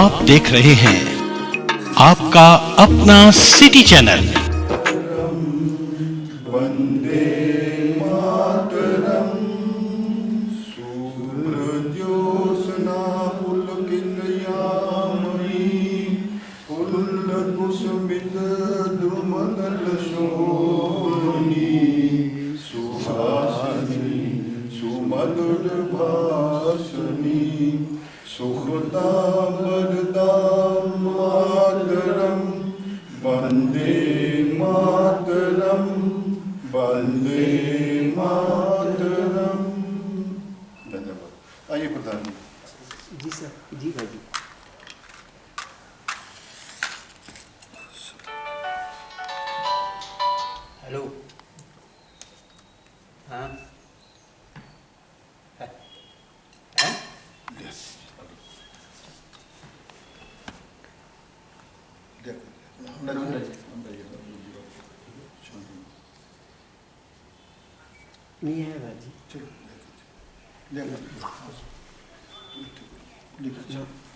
आप देख रहे हैं आपका अपना सिटी चैनल। वंदे मातरम। सूर्योत्सना पुलकितयामि पुल्लकुसुमितद्रुमदलशोभिनी सुहासिनी सुमधुरभाषिणी सुखदां वरदां मातरम्। वंदे मातरम, वंदे मातरम। धन्यवाद। आइए प्रधान जी सर। जी भाई जी। हेलो। हाँ है? नहीं है भाई जी।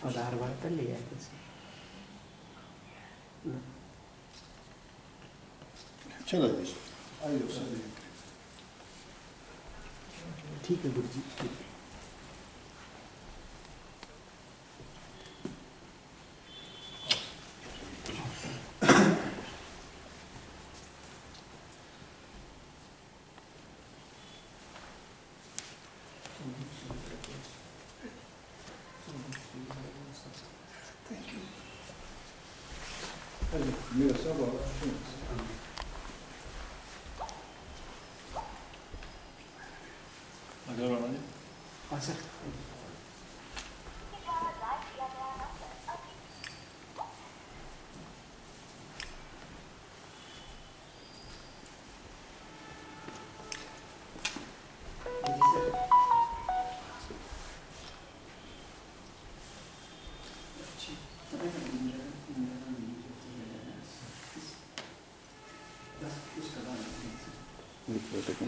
आधार वाला कर लिया चलो आइए। ठीक है गुरु जी। ठीक है। मेरा सब हाँ सर।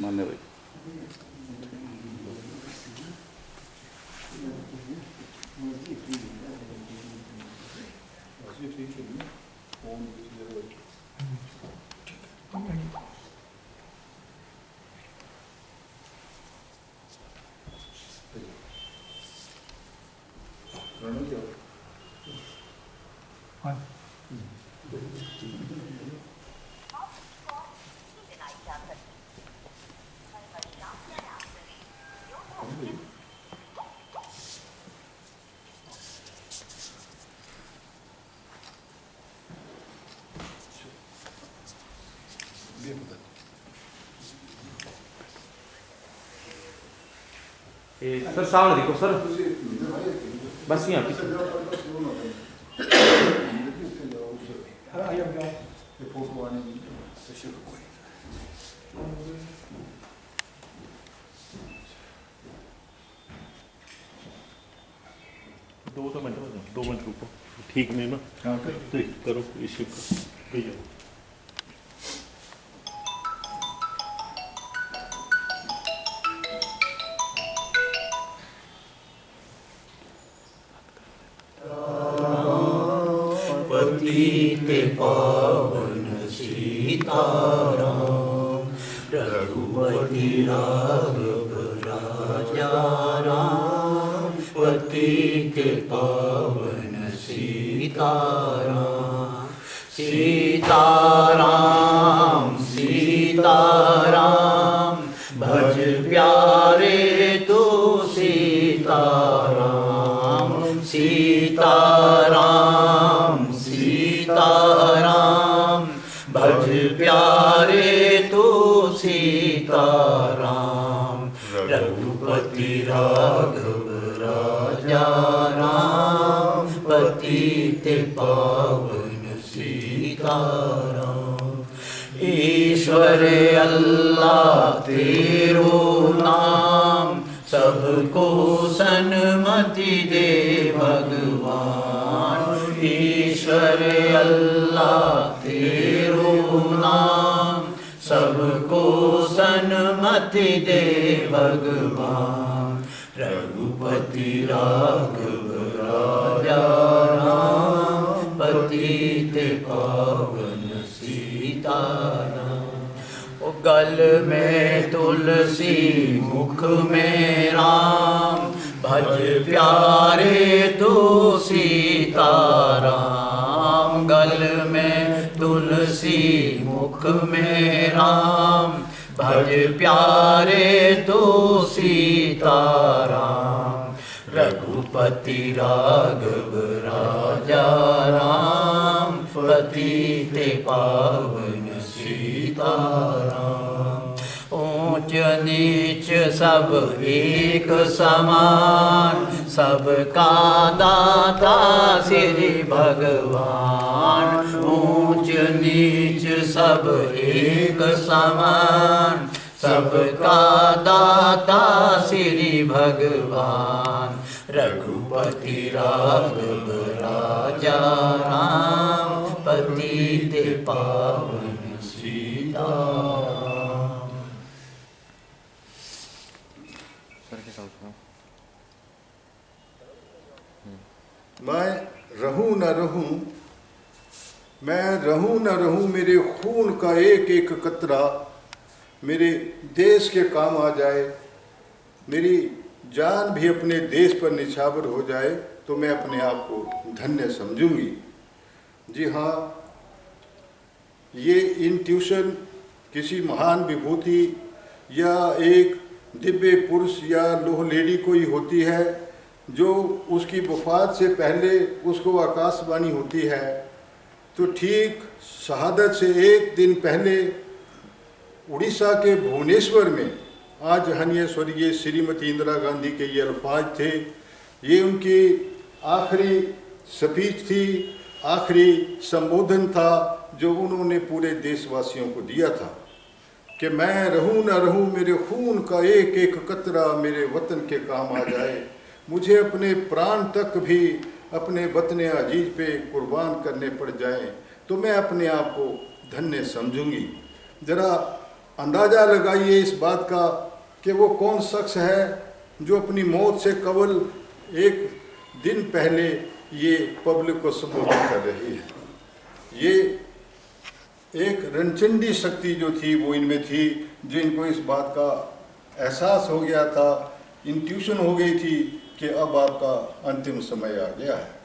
मान्य भाई सर सामने देखो सर, बस यहाँ पीछे। दो मिनट रुको। ठीक नहीं ना? हाँ करो इसी को भैया। पतित पावन सीताराम, रघुपति राघव राजा राम। पतित पावन सीताराम, सीताराम सीताराम। भज प्यारे तो सीताराम, सीताराम सीताराम। भज प्यारे तो सीताराम। रघुपति राघव राजा राम। पतित पावन सीताराम। ईश्वर अल्लाह तेरो नाम, सबको सन्मति दे भगवान। ईश्वर अल्लाह तेरो नाम, सबको सन्मति दे भगवान। रघुपति राघव राजा राम। पावन सीताराम। ओ गल में तुलसी मुख में राम, भज प्यारे तू सीताराम। गल में तुलसी मुख में राम, भज प्यारे तू सीताराम। रघुपति राघव राजा राम, पतित पावन सीताराम। ऊंच नीच सब एक समान, सबका दाता श्री भगवान। ऊंच नीच सब एक समान, सबका दाता श्री भगवान। रघुपति राघव राजा राम, पतित पावन सीताराम। मैं रहूं न रहूं, मैं रहूं न रहूं, मेरे खून का एक एक कतरा मेरे देश के काम आ जाए। मेरी जान भी अपने देश पर निछावर हो जाए तो मैं अपने आप को धन्य समझूंगी। जी हाँ, ये इंट्यूशन किसी महान विभूति या एक दिव्य पुरुष या लोह लेडी को ही होती है, जो उसकी वफात से पहले उसको आकाशवाणी होती है। तो ठीक शहादत से एक दिन पहले उड़ीसा के भुवनेश्वर में आज जहानिया स्वर्गीय श्रीमती इंदिरा गांधी के ये अल्फाज थे। ये उनकी आखिरी स्पीच थी, आखिरी संबोधन था जो उन्होंने पूरे देशवासियों को दिया था कि मैं रहूं न रहूं, मेरे खून का एक एक कतरा मेरे वतन के काम आ जाए। मुझे अपने प्राण तक भी अपने वतन अजीज पे कुर्बान करने पड़ जाएं तो मैं अपने आप को धन्य समझूंगी। ज़रा अंदाज़ा लगाइए इस बात का कि वो कौन शख्स है जो अपनी मौत से कबल एक दिन पहले ये पब्लिक को संबोधित कर रही है। ये एक रणचंडी शक्ति जो थी वो इनमें थी, जो इनको इस बात का एहसास हो गया था, इंट्यूशन हो गई थी कि अब आपका अंतिम समय आ गया है।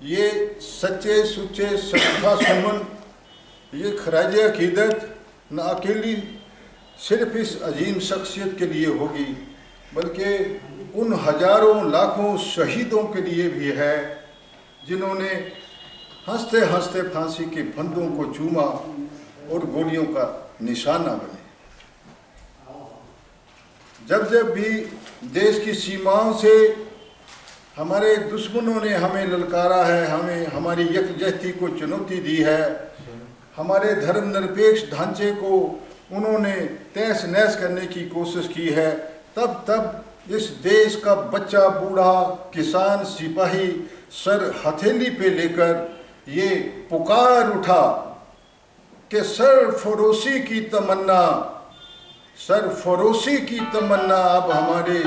ये सच्चे सुच्चे श्रद्धा सुमन, ये खराज अकीदत न अकेली सिर्फ इस अजीम शख्सियत के लिए होगी, बल्कि उन हजारों लाखों शहीदों के लिए भी है जिन्होंने हंसते हंसते फांसी के फंदों को चूमा और गोलियों का निशाना बने। जब जब भी देश की सीमाओं से हमारे दुश्मनों ने हमें ललकारा है, हमें हमारी यकजहती को चुनौती दी है, हमारे धर्मनिरपेक्ष ढांचे को उन्होंने तहस नहस करने की कोशिश की है, तब तब इस देश का बच्चा बूढ़ा किसान सिपाही सर हथेली पे लेकर ये पुकार उठा कि सरफरोशी की तमन्ना, सरफरोशी की तमन्ना अब हमारे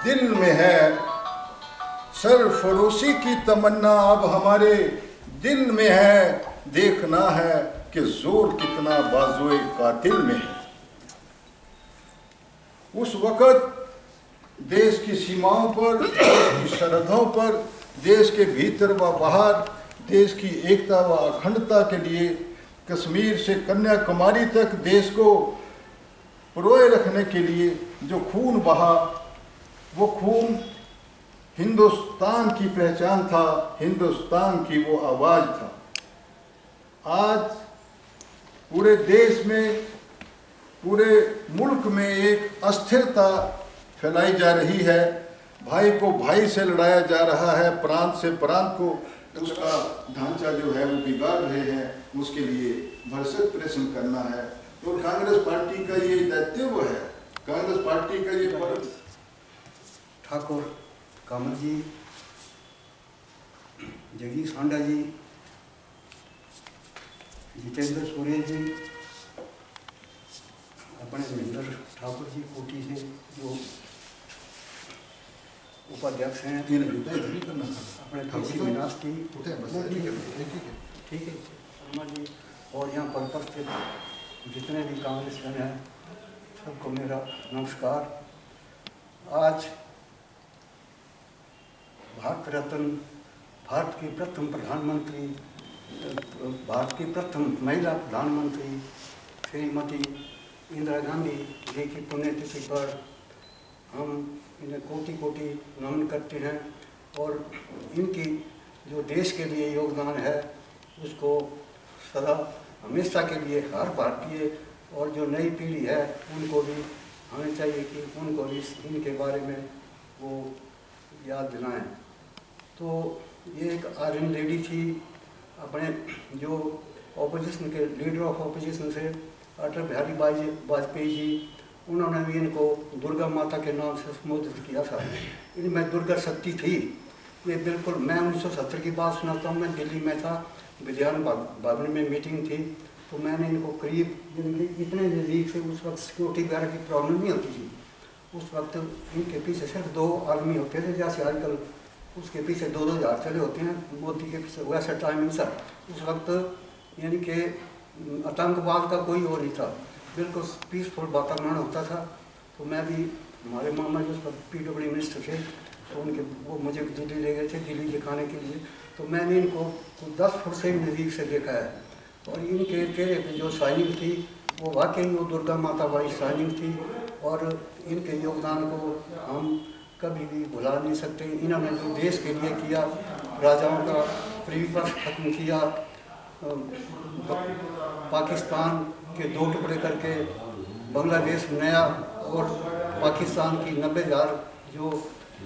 दिल में है। सरफरोशी की तमन्ना अब हमारे दिल में है, देखना है कि जोर कितना बाजुए कातिल में है। उस वक़्त देश की सीमाओं पर, देश की सरहदों पर, देश के भीतर व बाहर देश की एकता व अखंडता के लिए कश्मीर से कन्याकुमारी तक देश को परोए रखने के लिए जो खून बहा, वो खून हिंदुस्तान की पहचान था, हिंदुस्तान की वो आवाज़ था। आज पूरे देश में, पूरे मुल्क में एक अस्थिरता फैलाई जा रही है। भाई को भाई से लड़ाया जा रहा है, प्रांत से प्रांत को उसका ढांचा जो है वो बिगाड़ रहे हैं, उसके लिए भरसक प्रयत्न करना है। तो कांग्रेस पार्टी का ये दायित्व है, कांग्रेस पार्टी का ये पर्व। ठाकुर कमल जी, जगदीश हांडा जी, जितेंद्र सूर्य जी, अपने महेंद्र ठाकुर जी कोटी से जो उपाध्यक्ष हैं, अपने तुलसी विनाश जी, ठीक है शर्मा जी और यहाँ पर उपस्थित जितने भी कांग्रेसमैन हैं सबको मेरा नमस्कार। आज भारत रत्न, भारत की प्रथम प्रधानमंत्री, भारत की प्रथम महिला प्रधानमंत्री श्रीमती इंदिरा गांधी जी की पुण्यतिथि पर हम इन्हें कोटि कोटि नमन करते हैं और इनकी जो देश के लिए योगदान है उसको सदा हमेशा के लिए हर भारतीय और जो नई पीढ़ी है उनको भी हमें चाहिए कि उनको भी इनके बारे में वो याद दिलाएं। तो ये एक आयरन लेडी थी, अपने जो ऑपोजिशन के लीडर ऑफ ऑपोजिशन से अटल बिहारी वाजपेयी जी, उन्होंने भी इनको दुर्गा माता के नाम से संबोधित किया था। इनमें दुर्गा शक्ति थी। ये बिल्कुल, मैं 1970 की बात सुनाता हूँ। मैं दिल्ली में था, विज्ञान भवन में मीटिंग थी, तो मैंने इनको करीब इतने नज़दीक से, उस वक्त सिक्योरिटी वगैरह की प्रॉब्लम नहीं होती थी। उस वक्त इनके पीछे सिर्फ 2 आदमी होते थे, जैसे आजकल उसके पीछे 2-2 हज़ार चले होते हैं मोदी के पीछे, वैसा टाइमिंग सर। उस वक्त यानी कि आतंकवाद का कोई वो नहीं था, बिल्कुल पीसफुल वातावरण होता था। तो मैं भी, हमारे मामा जी उस वक्त PW मिनिस्टर थे, तो उनके वो मुझे दिल्ली ले गए थे, दिल्ली दिखाने के लिए। तो मैंने इनको 10 फुट से नज़दीक से देखा है और इनके चेहरे पे जो शाइनिंग थी वो वाकई वो दुर्गा माता वाली शाइनिंग थी और इनके योगदान को हम कभी भी भुला नहीं सकते। इन्होंने जो देश के लिए किया, राजाओं का प्रीविपक्ष खत्म किया, पाकिस्तान के 2 टुकड़े करके बांग्लादेश बनाया और पाकिस्तान की 90,000 जो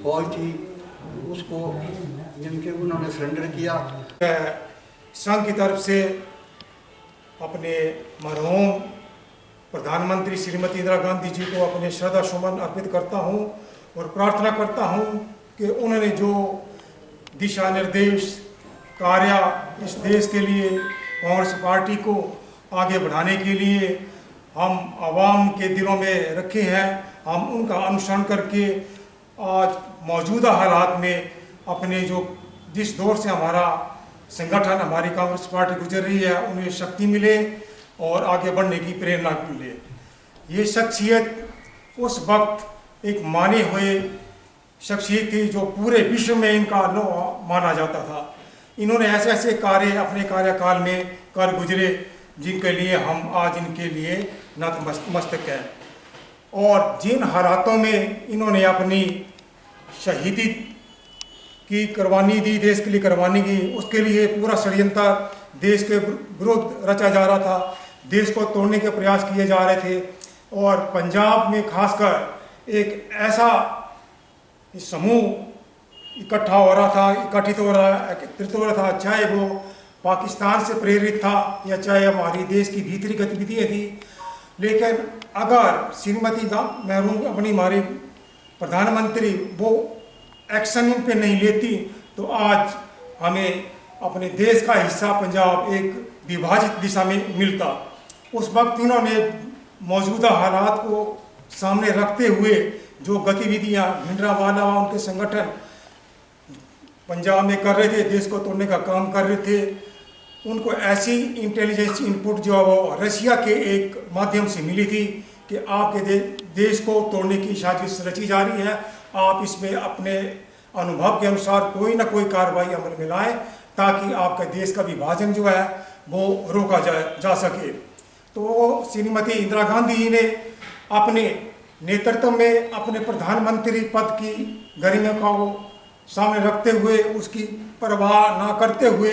फौज थी उसको जिनके उन्होंने सरेंडर किया। संघ की तरफ से अपने मरहूम प्रधानमंत्री श्रीमती इंदिरा गांधी जी को अपने श्रद्धा सुमन अर्पित करता हूं और प्रार्थना करता हूं कि उन्होंने जो दिशा निर्देश कार्य इस देश के लिए, कांग्रेस पार्टी को आगे बढ़ाने के लिए हम आवाम के दिलों में रखे हैं, हम उनका अनुसरण करके आज मौजूदा हालात में अपने जो जिस दौर से हमारा संगठन, हमारी कांग्रेस पार्टी गुजर रही है, उन्हें शक्ति मिले और आगे बढ़ने की प्रेरणा मिले। ये शख्सियत उस वक्त एक माने हुए शख्सियत थी जो पूरे विश्व में इनका लो माना जाता था। इन्होंने ऐसे ऐसे कार्य अपने कार्यकाल में कर गुजरे जिनके लिए हम आज इनके लिए नतमस्तक हैं और जिन हालातों में इन्होंने अपनी शहीदी की कुर्बानी दी, देश के लिए कुर्बानी की, उसके लिए पूरा षड्यंत्र देश के विरुद्ध रचा जा रहा था, देश को तोड़ने के प्रयास किए जा रहे थे और पंजाब में खासकर एक ऐसा समूह इकट्ठा हो रहा था, एकत्रित हो रहा था, चाहे वो पाकिस्तान से प्रेरित था या चाहे हमारी देश की भीतरी गतिविधियाँ थी। लेकिन अगर श्रीमती मरहूम अपनी हमारी प्रधानमंत्री वो एक्शन इन पे नहीं लेती तो आज हमें अपने देश का हिस्सा पंजाब एक विभाजित दिशा में मिलता। उस वक्त इन्होंने मौजूदा हालात को सामने रखते हुए जो गतिविधियां भिंडरावाला उनके संगठन पंजाब में कर रहे थे, देश को तोड़ने का काम कर रहे थे, उनको ऐसी इंटेलिजेंस इनपुट जो वो रशिया के एक माध्यम से मिली थी कि आपके देश को तोड़ने की साजिश रची जा रही है, आप इसमें अपने अनुभव के अनुसार कोई ना कोई कार्रवाई अमल में लाएं ताकि आपका देश का विभाजन जो है वो रोका जा सके। तो श्रीमती इंदिरा गांधी जी ने अपने नेतृत्व में अपने प्रधानमंत्री पद की गरिमा को सामने रखते हुए, उसकी परवाह ना करते हुए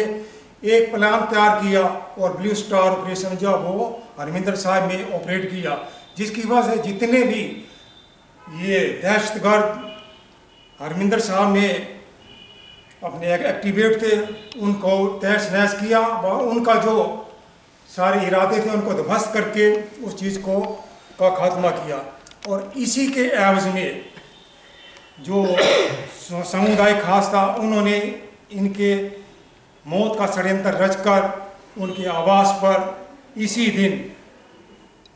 एक प्लान तैयार किया और ब्लू स्टार ऑपरेशन जो वो हरमिंदर साहब में ऑपरेट किया, जिसकी वजह से जितने भी ये दहशतगर्द हरमिंदर साहब में अपने एक्टिवेट थे उनको तहस नहस किया और उनका जो सारे इरादे थे उनको ध्वस्त करके उस चीज़ को का खात्मा किया। और इसी के एवज में जो समुदाय खास था उन्होंने इनके मौत का षड्यंत्र रचकर उनके आवास पर इसी दिन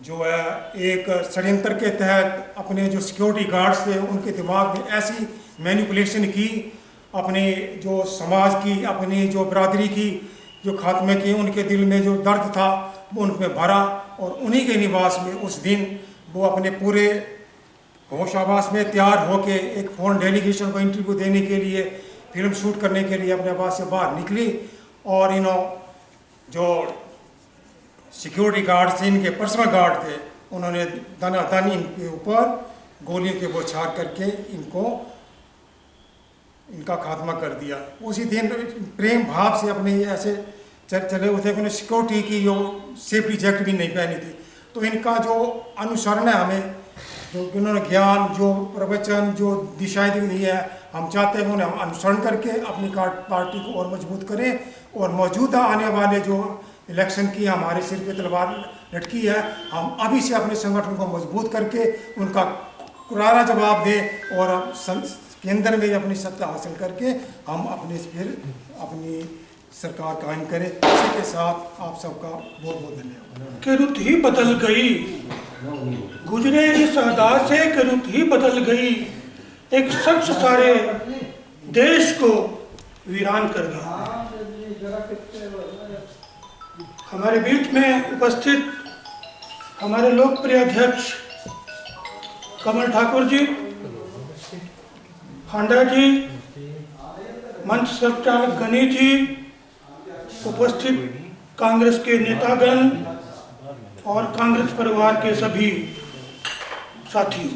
जो है एक षड्यंत्र के तहत अपने जो सिक्योरिटी गार्ड्स थे उनके दिमाग में ऐसी मैनिपुलेशन की, अपने जो समाज की, अपनी जो बरादरी की जो खात्मे की उनके दिल में जो दर्द था वो उनमें भरा, और उन्हीं के निवास में उस दिन वो अपने पूरे होश आवास में तैयार होके एक फॉरेन डेलीगेशन को इंटरव्यू देने के लिए, फिल्म शूट करने के लिए अपने आवास से बाहर निकली। और जो सिक्योरिटी गार्ड थे, इनके पर्सनल गार्ड थे, उन्होंने दनादन इनके ऊपर गोलियों के बौछार करके इनका खात्मा कर दिया। उसी दिन प्रेम भाव से अपने ऐसे चले हुए थे, उन्होंने सिक्योरिटी की जो सेफ्टी जैकेट भी नहीं पहनी थी। तो इनका जो अनुसरण है, हमें जो इन्होंने ज्ञान, जो प्रवचन, जो दिशाएं दी है, हम चाहते हैं उन्हें हम अनुसरण करके अपनी पार्टी को और मजबूत करें, और मौजूदा आने वाले जो इलेक्शन की हमारे सिर पे तलवार लटकी है, हम अभी से अपने संगठन को मजबूत करके उनका करारा जवाब दें, और केंद्र में अपनी सत्ता हासिल करके हम अपनी सरकार कायम करें। इसी के साथ आप सबका बहुत बहुत धन्यवाद। कि रुत ही बदल गई, गुजरे इस अदा से कि रुत ही बदल गई, एक शख्स सारे देश को वीरान कर गया। हमारे बीच में उपस्थित हमारे लोकप्रिय अध्यक्ष कमल ठाकुर जी, हांडा जी, मंच संचालक गनी जी, उपस्थित कांग्रेस के नेतागण और कांग्रेस परिवार के सभी साथियों,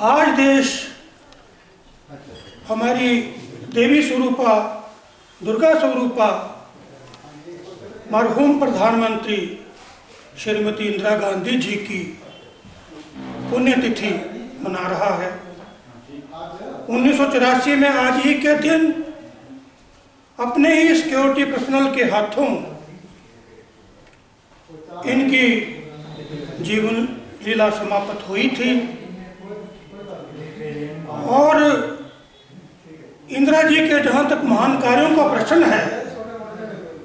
आज देश हमारी देवी स्वरूपा, दुर्गा स्वरूपा, मरहूम प्रधानमंत्री श्रीमती इंदिरा गांधी जी की पुण्यतिथि मना रहा है। 1984 में आज ही के दिन अपने ही सिक्योरिटी पर्सनल के हाथों इनकी जीवन लीला समाप्त हुई थी, और इंदिरा जी के जहाँ तक महान कार्यों का प्रश्न है,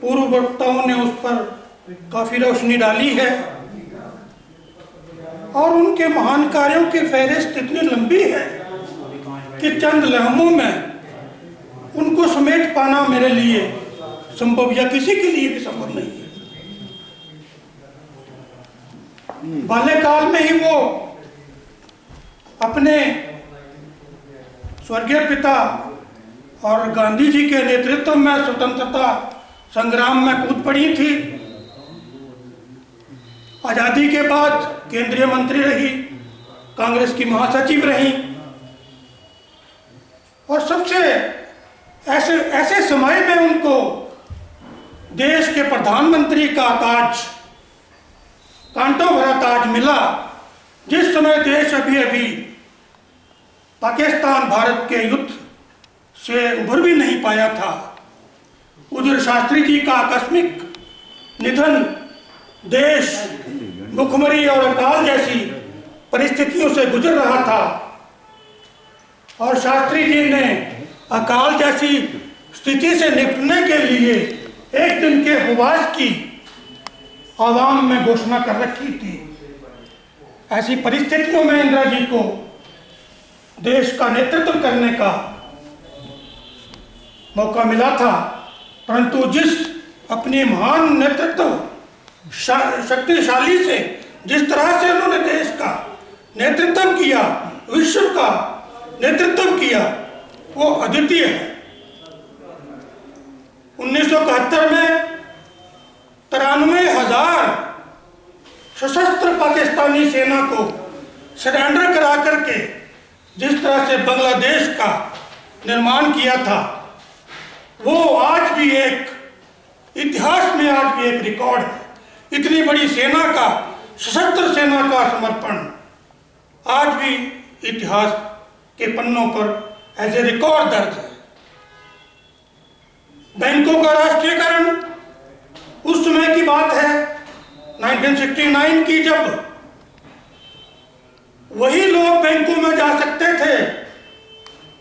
पूर्व वक्ताओं ने उस पर काफी रोशनी डाली है, और उनके महान कार्यों की फहरिस्त इतनी लंबी है कि चंद लम्हों में उनको समेट पाना मेरे लिए संभव या किसी के लिए भी संभव नहीं है। बाल्यकाल में ही वो अपने स्वर्गीय पिता और गांधी जी के नेतृत्व में स्वतंत्रता संग्राम में कूद पड़ी थी। आजादी के बाद केंद्रीय मंत्री रही, कांग्रेस की महासचिव रही, और सबसे ऐसे समय में उनको देश के प्रधानमंत्री का ताज, कांटों भरा ताज मिला, जिस समय देश अभी पाकिस्तान भारत के युद्ध से उभर भी नहीं पाया था। उधर शास्त्री जी का आकस्मिक निधन देश भुखमरी और अकाल जैसी परिस्थितियों से गुजर रहा था, और शास्त्री जी ने अकाल जैसी स्थिति से निपटने के लिए एक दिन के उपवास की आवाम में घोषणा कर रखी थी। ऐसी परिस्थितियों में इंदिरा जी को देश का नेतृत्व करने का मौका मिला था, परंतु जिस अपनी महान नेतृत्व शक्तिशाली से जिस तरह से उन्होंने देश का नेतृत्व किया, विश्व का नेतृत्व किया, वो अद्वितीय है। 1971 में 93,000 सशस्त्र पाकिस्तानी सेना को सरेंडर करा करके जिस तरह से बांग्लादेश का निर्माण किया था, वो आज भी एक इतिहास में आज भी एक रिकॉर्ड है। इतनी बड़ी सेना का, सशस्त्र सेना का समर्पण आज भी इतिहास के पन्नों पर एज ए रिकॉर्ड दर्ज है। बैंकों का राष्ट्रीयकरण उस समय की बात है 1969 की, जब वही लोग बैंकों में जा सकते थे।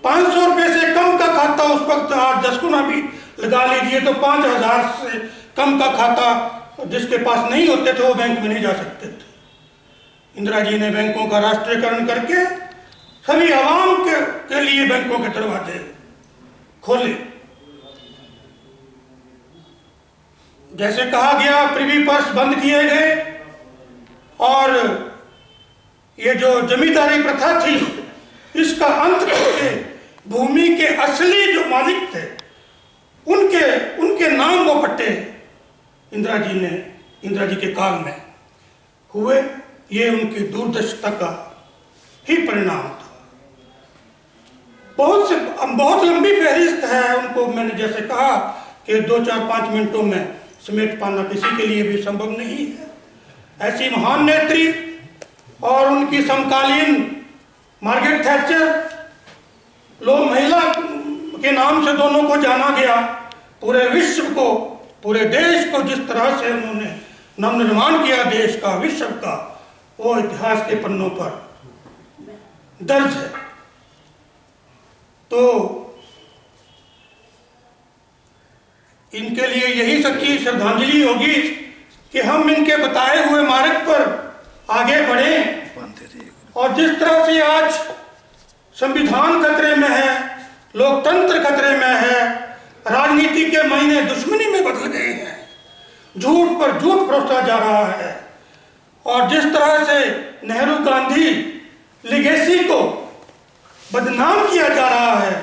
500 रुपए से कम का खाता उस वक्त, आज 10 गुना भी लगा लीजिए तो 5,000 से कम का खाता जिसके पास नहीं होते थे वो बैंक में नहीं जा सकते थे। इंदिरा जी ने बैंकों का राष्ट्रीयकरण करके सभी आवाम के लिए बैंकों के दरवाजे खोले, जैसे कहा गया प्रिवी पर्स बंद किए गए और ये जो जमींदारी प्रथा थी इसका अंत करके भूमि के असली जो मालिक थे उनके नाम वो पट्टे इंदिरा जी के काल में हुए। ये उनकी दूरदर्शिता का ही परिणाम था। बहुत लंबी फहरिस्त है, उनको मैंने जैसे कहा कि 2-4-5 मिनटों में समेट पाना किसी के लिए भी संभव नहीं है। ऐसी महान नेत्री और उनकी समकालीन मार्गरेट थैचर, लोग महिला के नाम से दोनों को जाना गया। पूरे विश्व को, पूरे देश को जिस तरह से उन्होंने नवनिर्माण किया देश का, विश्व का, वो इतिहास के पन्नों पर दर्ज है। तो इनके लिए यही सच्ची श्रद्धांजलि होगी कि हम इनके बताए हुए मार्ग पर आगे बढ़ें। और जिस तरह से आज संविधान खतरे में है, लोकतंत्र खतरे में है, राजनीति के महीने दुश्मनी में बदल गए हैं, झूठ पर झूठ परोसा जा रहा है, और जिस तरह से नेहरू गांधी लिगेसी को बदनाम किया जा रहा है,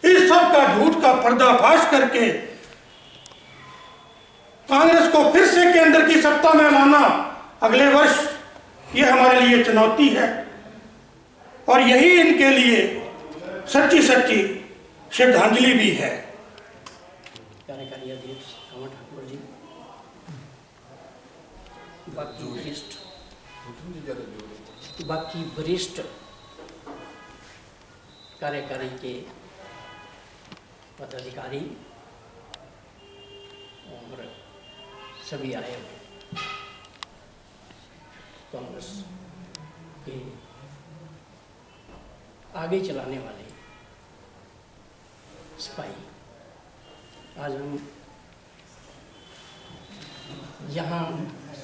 इस सब का झूठ का पर्दाफाश करके कांग्रेस को फिर से केंद्र की सत्ता में लाना अगले वर्ष, ये हमारे लिए चुनौती है। और यही इनके लिए सच्ची श्रद्धांजलि भी है। कार्यकारी अध्यक्ष कंवर ठाकुर जी, बाकी वरिष्ठ कार्यकारी के पदाधिकारी और सभी आए हुए कांग्रेस के आगे चलाने वाले सिपाही, आज हम यहाँ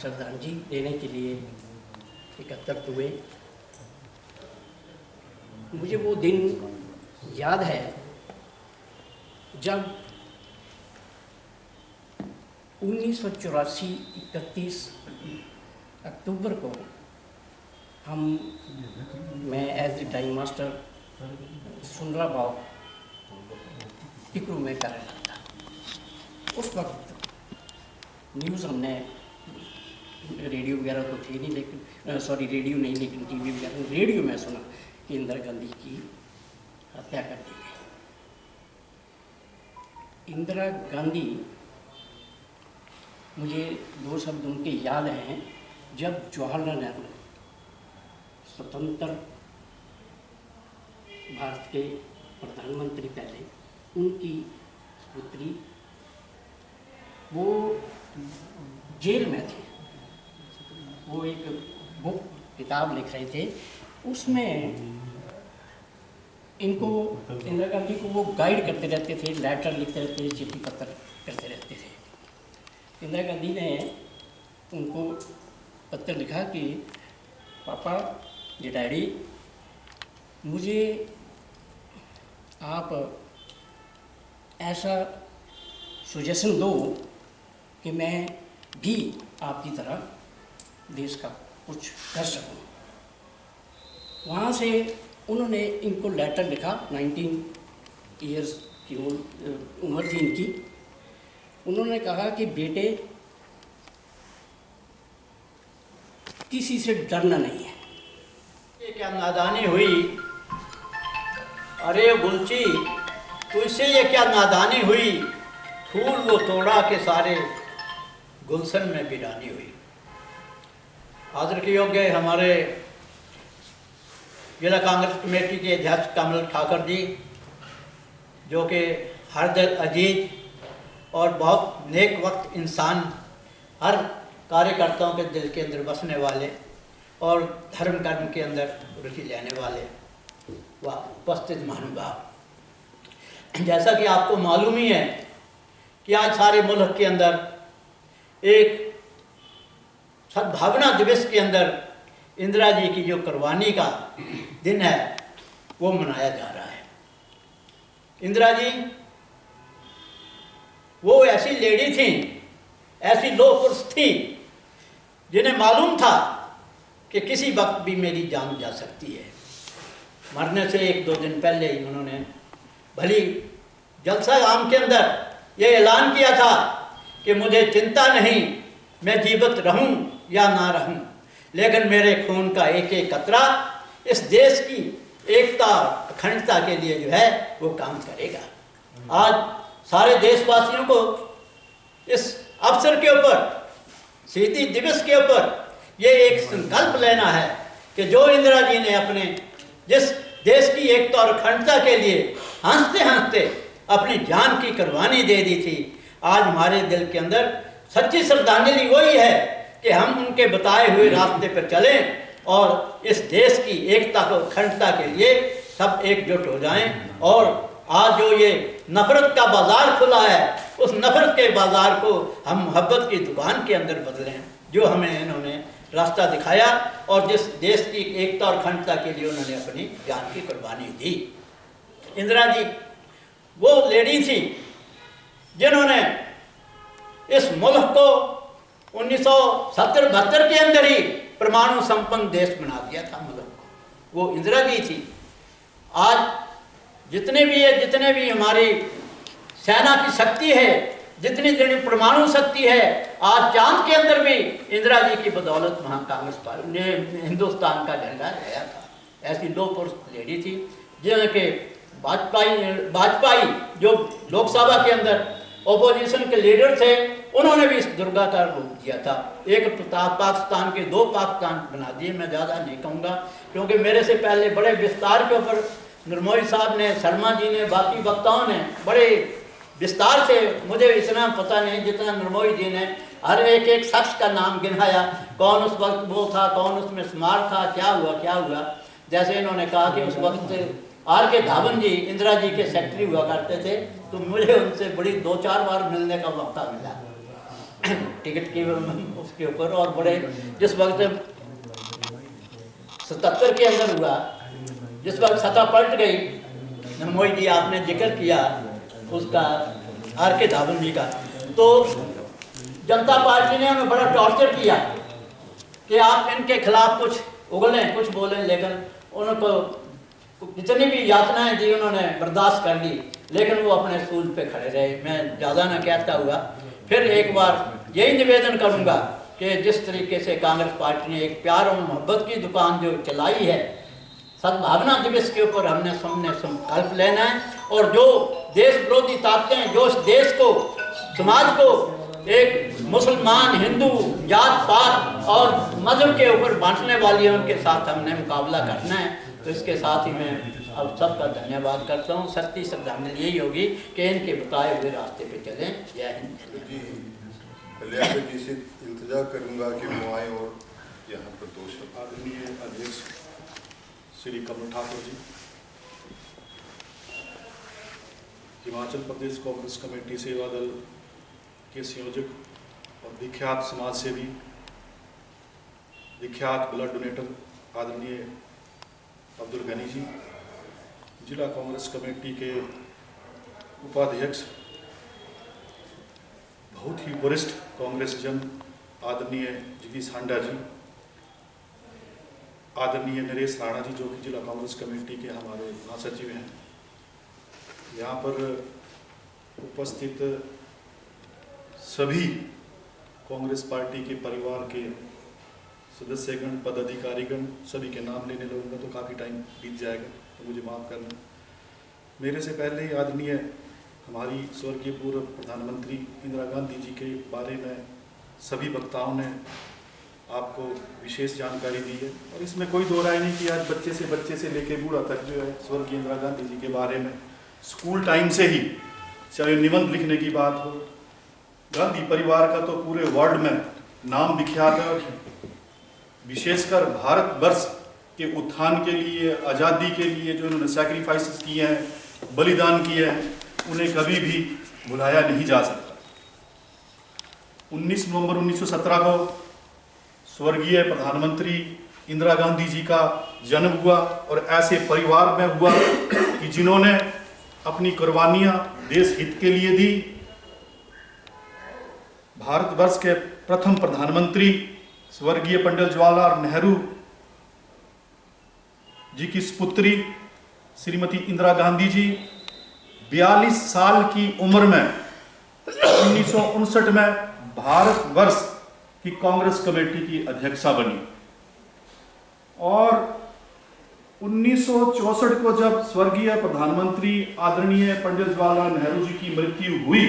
श्रद्धांजलि देने के लिए एकत्रित हुए। मुझे वो दिन याद है जब 1984 31 अक्टूबर को मैं एज ए टाइम मास्टर सुंदरा बाव टिकरू में कार्यरत था। उस वक्त न्यूज़ हमने, रेडियो वगैरह तो थे नहीं, लेकिन रेडियो नहीं, लेकिन टीवी वगैरह, रेडियो में सुना कि इंदिरा गांधी की हत्या कर दी गई। इंदिरा गांधी, मुझे 2 शब्द उनके याद हैं। जब जवाहरलाल नेहरू स्वतंत्र भारत के प्रधानमंत्री, पहले उनकी पुत्री वो जेल में थे, वो एक बुक किताब लिख रहे थे, उसमें इनको, इंदिरा गांधी को वो गाइड करते रहते थे, लेटर लिखते रहते थे, चिट्ठी पत्र करते रहते थे। इंदिरा गांधी ने उनको पत्र लिखा कि पापा जी, डैडी, मुझे आप ऐसा सुजेशन दो कि मैं भी आपकी तरह देश का कुछ कर सकूं। वहाँ से उन्होंने इनको लेटर लिखा, 19 ईयर्स की उम्र थी इनकी। उन्होंने कहा कि बेटे, किसी से डरना नहीं है। ये क्या नादानी हुई, अरे गुलची, तुझसे ये क्या नादानी हुई, फूल वो तोड़ा के सारे गुलशन में वीरानी हुई। आदर के योग्य हमारे जिला कांग्रेस कमेटी के अध्यक्ष कमल ठाकुर जी, जो कि हर दिल अजीज और बहुत नेक वक्त इंसान, हर कार्यकर्ताओं के दिल के अंदर बसने वाले और धर्म कर्म के अंदर रुचि लेने वाले व उपस्थित महानुभाव, जैसा कि आपको मालूम ही है कि आज सारे मुल्क के अंदर एक सद्भावना दिवस के अंदर इंदिरा जी की जो कुर्बानी का दिन है वो मनाया जा रहा है। इंदिरा जी वो ऐसी लेडी थी, ऐसी लोह पुरुष थी जिन्हें मालूम था कि किसी वक्त भी मेरी जान जा सकती है। मरने से 1-2 दिन पहले ही उन्होंने भली जलसा आम के अंदर ये ऐलान किया था कि मुझे चिंता नहीं, मैं जीवित रहूं या ना रहूं, लेकिन मेरे खून का एक एक कतरा इस देश की एकता अखंडता के लिए जो है वो काम करेगा। आज सारे देशवासियों को इस अवसर के ऊपर, शहीदी दिवस के ऊपर ये एक संकल्प लेना है कि जो इंदिरा जी ने अपने जिस देश की एकता और अखंडता के लिए हंसते हंसते अपनी जान की कुर्बानी दे दी थी, आज हमारे दिल के अंदर सच्ची श्रद्धांजलि वही है कि हम उनके बताए हुए रास्ते पर चलें और इस देश की एकता को अखंडता के लिए सब एकजुट हो जाएं। और आज जो ये नफरत का बाजार खुला है, उस नफरत के बाजार को हम मोहब्बत की दुकान के अंदर बदलें, जो हमें इन्होंने रास्ता दिखाया और जिस देश की एकता और अखंडता के लिए उन्होंने अपनी जान की कुर्बानी दी। इंदिरा जी वो लेडी थी जिन्होंने इस मुल्क को 1970-72 के अंदर ही परमाणु संपन्न देश बना दिया था मुल्क को, वो इंदिरा जी थी। आज जितने भी हमारी सेना की शक्ति है, जितनी परमाणु शक्ति है, आज चांद के अंदर भी इंदिरा जी की बदौलत वहाँ कांग्रेस पार्टी ने हिंदुस्तान का झंडा लहराया था। ऐसी लो पुरुष लेडी थी जिनके वाजपेयी जो लोकसभा के अंदर ओपोजिशन के लीडर थे, उन्होंने भी इस दुर्गा का रूप दिया था। एक पाकिस्तान के 2 पाकिस्तान बना दिए। मैं ज़्यादा नहीं कहूँगा क्योंकि मेरे से पहले बड़े विस्तार के ऊपर नरमोई साहब ने, शर्मा जी ने, बाकी वक्ताओं ने बड़े विस्तार से, मुझे इतना पता नहीं जितना नरमोई जी ने हर एक शख्स का नाम गिनाया, कौन उस वक्त वो था, कौन उसमें शुमार था, क्या हुआ। जैसे इन्होंने कहा कि उस वक्त R.K. धावन जी इंदिरा जी के सेक्रेटरी हुआ करते थे, तो मुझे उनसे बड़ी 2-4 बार मिलने का मौका मिला टिकट की उसके ऊपर। और बड़े जिस वक्त 77 के अंदर हुआ, जिस वक्त सत्ता पलट गई, नरमोई जी आपने जिक्र किया उसका, R.K. धावन जी का, तो जनता पार्टी ने हमें बड़ा टॉर्चर किया कि आप इनके खिलाफ कुछ उगलें, कुछ बोलें, लेकिन उनको जितनी भी यातनाएं दी उन्होंने बर्दाश्त कर ली, लेकिन वो अपने सूल पे खड़े रहे। मैं ज़्यादा ना कहता हुआ फिर एक बार यही निवेदन करूंगा कि जिस तरीके से कांग्रेस पार्टी ने एक प्यार और मोहब्बत की दुकान जो चलाई है, सद्भावना दिवस के ऊपर हमने संकल्प लेना है और जो देश विरोधी ताकतें जो इस देश को, समाज को एक मुसलमान, हिंदू, जात पात और मजहब के ऊपर बांटने वाली है, उनके साथ हमने मुकाबला करना है। तो इसके साथ ही मैं अब सबका धन्यवाद करता हूँ। सच्ची श्रद्धांजलि यही होगी कि इनके बताए हुए रास्ते पे चलें। जय हिंद। कल्याण जी से इंतजार करूंगा कि वो आए और यहाँ पर 2 शब्द। आदरणीय अध्यक्ष श्री कमल ठाकुर जी, हिमाचल प्रदेश कांग्रेस कमेटी सेवा दल के संयोजक और विख्यात समाज सेवी, विख्यात ब्लड डोनेटर आदरणीय अब्दुल गनी जी, जिला कांग्रेस कमेटी के उपाध्यक्ष, बहुत ही वरिष्ठ कांग्रेस जन आदरणीय जगदीश हांडा जी, आदरणीय नरेश राणा जी जो कि जिला कांग्रेस कमेटी के हमारे महासचिव हैं, यहाँ पर उपस्थित सभी कांग्रेस पार्टी के परिवार के सदस्यगण, पदाधिकारीगण, सभी के नाम लेने लगूंगा तो काफ़ी टाइम बीत जाएगा, तो मुझे माफ़ करना। मेरे से पहले ही आदरणीय हमारी स्वर्गीय पूर्व प्रधानमंत्री इंदिरा गांधी जी के बारे में सभी वक्ताओं ने आपको विशेष जानकारी दी है और इसमें कोई दो राय नहीं कि आज बच्चे से लेके बूढ़ा तक जो है स्वर्गीय इंदिरा गांधी जी के बारे में स्कूल टाइम से ही, चाहे निबंध लिखने की बात हो, गांधी परिवार का तो पूरे वर्ल्ड में नाम विख्यात है और विशेषकर भारतवर्ष के उत्थान के लिए, आज़ादी के लिए जो उन्होंने सैक्रिफाइसेस किए हैं, बलिदान किए हैं, उन्हें कभी भी भुलाया नहीं जा सकता। 19 नवंबर 1917 को स्वर्गीय प्रधानमंत्री इंदिरा गांधी जी का जन्म हुआ और ऐसे परिवार में हुआ कि जिन्होंने अपनी कुर्बानियाँ देश हित के लिए दी, भारतवर्ष के प्रथम प्रधानमंत्री स्वर्गीय पंडित जवाहरलाल नेहरू जी की सुपुत्री श्रीमती इंदिरा गांधी जी 42 साल की उम्र में 1959 में भारतवर्ष की कांग्रेस कमेटी की अध्यक्षा बनी और 1964 को जब स्वर्गीय प्रधानमंत्री आदरणीय पंडित जवाहरलाल नेहरू जी की मृत्यु हुई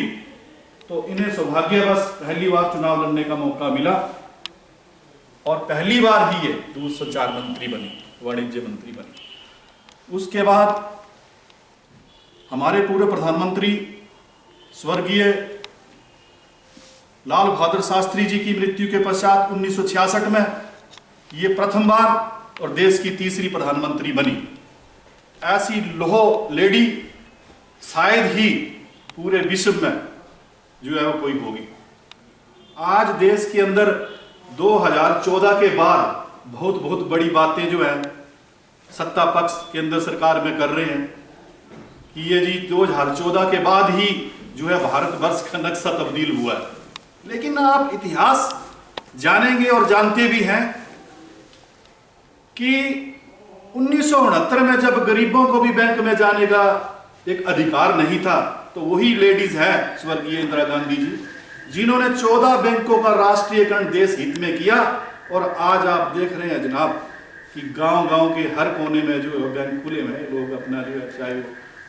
तो इन्हें सौभाग्यवश पहली बार चुनाव लड़ने का मौका मिला और पहली बार ही ये दूर संचार मंत्री बनी, वाणिज्य मंत्री बनी। उसके बाद हमारे पूर्व प्रधानमंत्री स्वर्गीय लाल बहादुर शास्त्री जी की मृत्यु के पश्चात 1966 में ये प्रथम बार और देश की तीसरी प्रधानमंत्री बनी। ऐसी लोह लेडी शायद ही पूरे विश्व में जो है वो कोई होगी। आज देश के अंदर 2014 के बाद बहुत बड़ी बातें जो है सत्ता पक्ष केंद्र सरकार में कर रहे हैं कि ये जी 2014 के बाद ही जो है भारतवर्ष का नक्शा तब्दील हुआ है। लेकिन आप इतिहास जानेंगे और जानते भी हैं कि 1969 में जब गरीबों को भी बैंक में जाने का एक अधिकार नहीं था तो वही लेडीज है स्वर्गीय इंदिरा गांधी जी जिन्होंने 14 बैंकों का राष्ट्रीयकरण देश हित में किया और आज आप देख रहे हैं जनाब कि गांव-गांव के हर कोने में जो बैंक खुले हैं, लोग अपना जो है चाहे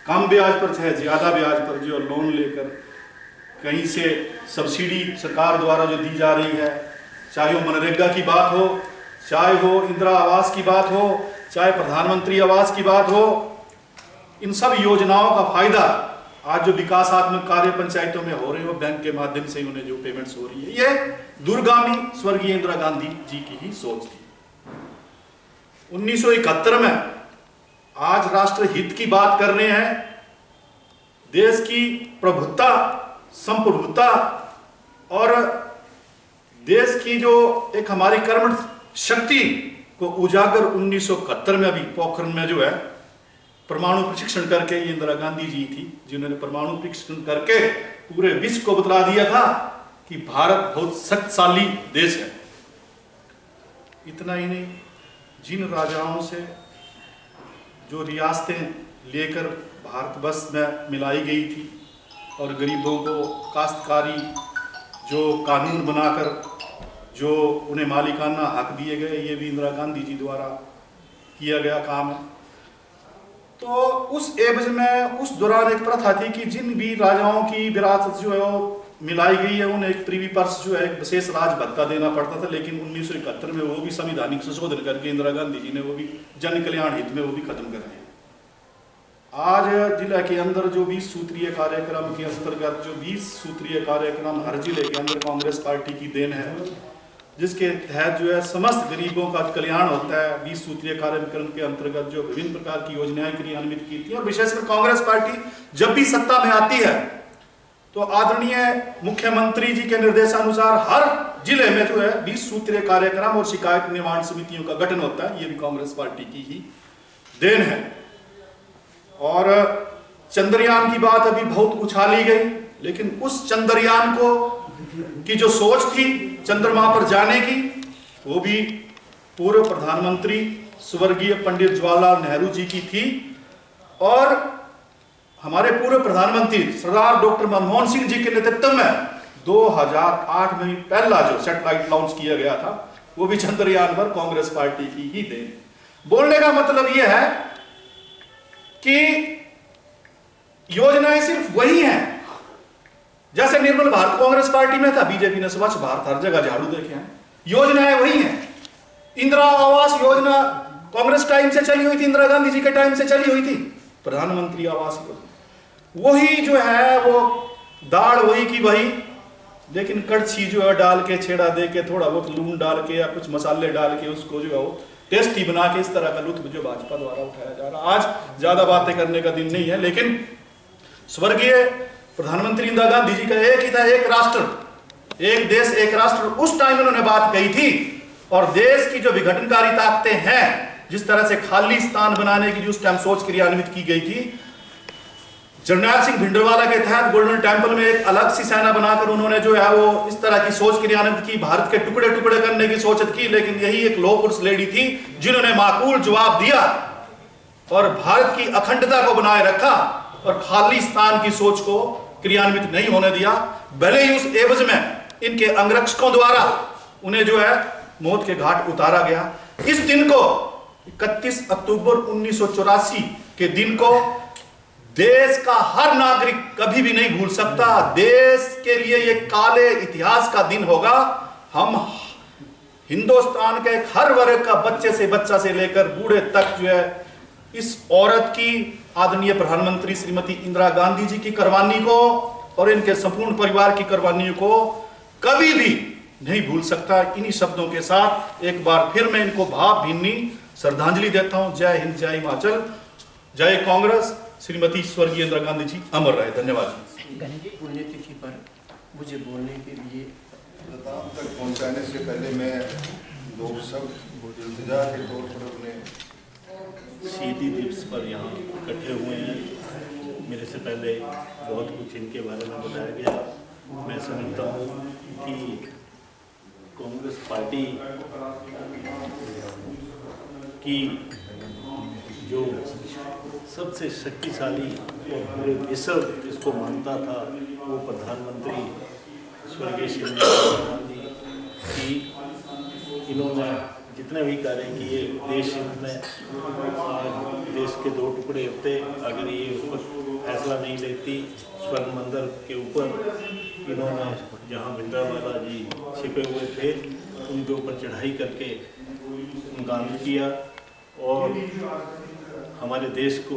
कम ब्याज पर चाहे ज्यादा ब्याज पर जो लोन लेकर कहीं से सब्सिडी सरकार द्वारा जो दी जा रही है, चाहे वो मनरेगा की बात हो, चाहे हो इंदिरा आवास की बात हो, चाहे प्रधानमंत्री आवास की बात हो, इन सब योजनाओं का फायदा आज जो विकासात्मक कार्य पंचायतों में हो रहे हैं वो बैंक के माध्यम से उन्हें जो पेमेंट्स हो रही है, ये दूरगामी स्वर्गीय इंदिरा गांधी जी की ही सोच थी। 1971 में आज राष्ट्र हित की बात कर रहे हैं, देश की प्रभुत्ता, संप्रभुत्ता और देश की जो एक हमारी कर्म शक्ति को उजागर 1971 में अभी पोखरण में जो है परमाणु प्रशिक्षण करके ये इंदिरा गांधी जी थी जिन्होंने परमाणु प्रशिक्षण करके पूरे विश्व को बतला दिया था कि भारत बहुत शक्तिशाली देश है। इतना ही नहीं, जिन राजाओं से जो रियासतें लेकर भारतवर्ष में मिलाई गई थी और गरीबों को काश्तकारी जो कानून बनाकर जो उन्हें मालिकाना हक दिए गए, ये भी इंदिरा गांधी जी द्वारा किया गया काम है। तो उस एवज में उस दौरान एक प्रथा थी कि जिन भी राजाओं की विरासत जो है वो मिलाई गई है उन्हें एक प्रीवी पर्स जो है एक विशेष राज भत्ता देना पड़ता था, लेकिन 1971 में वो भी संवैधानिक संशोधन करके इंदिरा गांधी जी ने वो भी जन कल्याण हित में वो भी खत्म कर दिया। आज जिला के अंदर जो 20 सूत्रीय कार्यक्रम के अंतर्गत जो 20 सूत्रीय कार्यक्रम हर जिले के अंदर कांग्रेस पार्टी की देन है, जिसके तहत जो है समस्त गरीबों का कल्याण होता है। 20 सूत्रीय कार्यक्रम के अंतर्गत जो विभिन्न प्रकार की योजनाएं क्रियान्वित की थी और विशेषकर कांग्रेस पार्टी जब भी सत्ता में आती है तो आदरणीय मुख्यमंत्री जी के निर्देशानुसार हर जिले में जो है 20 सूत्रीय कार्यक्रम और शिकायत निवारण समितियों का गठन होता है। ये भी कांग्रेस पार्टी की ही देन है। और चंद्रयान की बात अभी बहुत उछाली गई, लेकिन उस चंद्रयान को की जो सोच थी चंद्रमा पर जाने की, वो भी पूर्व प्रधानमंत्री स्वर्गीय पंडित जवाहरलाल नेहरू जी की थी और हमारे पूर्व प्रधानमंत्री सरदार डॉक्टर मनमोहन सिंह जी के नेतृत्व में 2008 में पहला जो सैटेलाइट लॉन्च किया गया था वो भी चंद्रयान पर कांग्रेस पार्टी की ही देन। बोलने का मतलब यह है कि योजनाएं सिर्फ वही हैं जैसे निर्मल भारत कांग्रेस पार्टी में था, बीजेपी ने स्वच्छ भारत हर जगह झाड़ू देखे हैं, योजनाएं वही हैं। इंदिरा आवास योजना कांग्रेस टाइम से चली हुई थी, इंदिरा गांधी जी के टाइम से चली हुई थी। प्रधानमंत्री आवास योजना वही जो है वो दाल वही की वही, लेकिन कड़छी जो है डाल के छेड़ा दे के थोड़ा बहुत लून डाल के या कुछ मसाले डाल के उसको जो है वो टेस्टी बना के इस तरह का लुत्फ जो भाजपा द्वारा उठाया जा रहा। आज ज्यादा बातें करने का दिन नहीं है, लेकिन स्वर्गीय प्रधानमंत्री इंदिरा गांधी जी का एक ही था, एक राष्ट्र एक देश एक राष्ट्र, उस टाइम उन्होंने बात कही थी। और देश की जो विघटनकारी ताकतें हैं, जिस तरह से खालिस्तान बनाने की जो उस टाइम सोच क्रियान्वित की गई थी, जरनैल सिंह भिंडरवाला के तहत गोल्डन टेम्पल में एक अलग सी सेना बनाकर उन्होंने जो है वो इस तरह की सोच क्रियान्वित की, भारत के टुकड़े टुकड़े करने की सोच की। लेकिन यही एक लौह पुरुष लेडी थी जिन्होंने माकूल जवाब दिया और भारत की अखंडता को बनाए रखा और खालिस्तान की सोच को क्रियान्वित नहीं होने दिया। भले ही उस एवज में इनके अंगरक्षकों द्वारा उन्हें जो है मौत के घाट उतारा गया। इस दिन को 31 अक्टूबर 1984 के दिन को देश का हर नागरिक कभी भी नहीं भूल सकता। देश के लिए ये काले इतिहास का दिन होगा। हम हिंदुस्तान के हर वर्ग का बच्चा से लेकर बूढ़े तक जो है इस औरत की, आदरणीय प्रधानमंत्री श्रीमती इंदिरा गांधी जी की कुर्बानी को और इनके संपूर्ण परिवार की कुर्बानियों को कभी भी नहीं भूल सकता। इन्हीं शब्दों के साथ एक बार फिर मैं इनको भावभीनी श्रद्धांजलि देता हूं। जय हिंद, जय हिमाचल, जय कांग्रेस। श्रीमती स्वर्गीय इंदिरा गांधी जी अमर रहे। धन्यवाद। पुण्यतिथि पर मुझे बोलने के लिए लताम तक पहुंचाने से पहले मैं लोग सब इंतजार के तौर पर अपने शहीदी दिवस पर यहाँ इकट्ठे हुए हैं। मेरे से पहले बहुत कुछ इनके बारे में बताया गया। मैं समझता हूँ कि कांग्रेस पार्टी की जो सबसे शक्तिशाली और पूरे विश्व जिसको मानता था वो प्रधानमंत्री स्वर्गीय श्री इंदिरा गांधी की। इन्होंने जितने भी कार्य किए देश हित में, आज देश के 2 टुकड़े होते अगर ये उस पर फैसला नहीं लेती स्वर्ण मंदिर के ऊपर इन्होंने जहाँ भिंडरावाला जी छिपे हुए थे उनके ऊपर चढ़ाई करके उनका अंत किया और हमारे देश को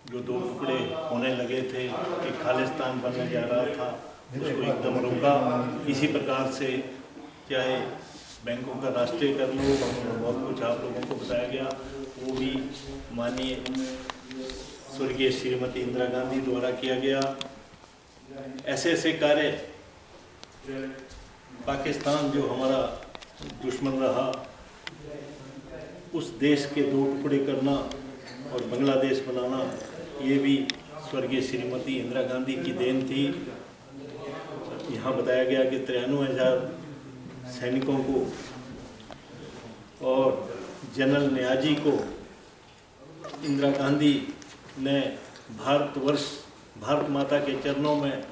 जो 2 टुकड़े होने लगे थे, एक खालिस्तान बनने जा रहा था, उसको एकदम रोका। इसी प्रकार से चाहे बैंकों का राष्ट्रीयकरण हो, बहुत कुछ आप लोगों को बताया गया, वो भी माननीय स्वर्गीय श्रीमती इंदिरा गांधी द्वारा किया गया। ऐसे ऐसे कार्य पाकिस्तान जो हमारा दुश्मन रहा, उस देश के 2 टुकड़े करना और बांग्लादेश बनाना, ये भी स्वर्गीय श्रीमती इंदिरा गांधी की देन थी। यहाँ बताया गया कि 93,000 सैनिकों को और जनरल न्याजी को इंदिरा गांधी ने भारत माता के चरणों में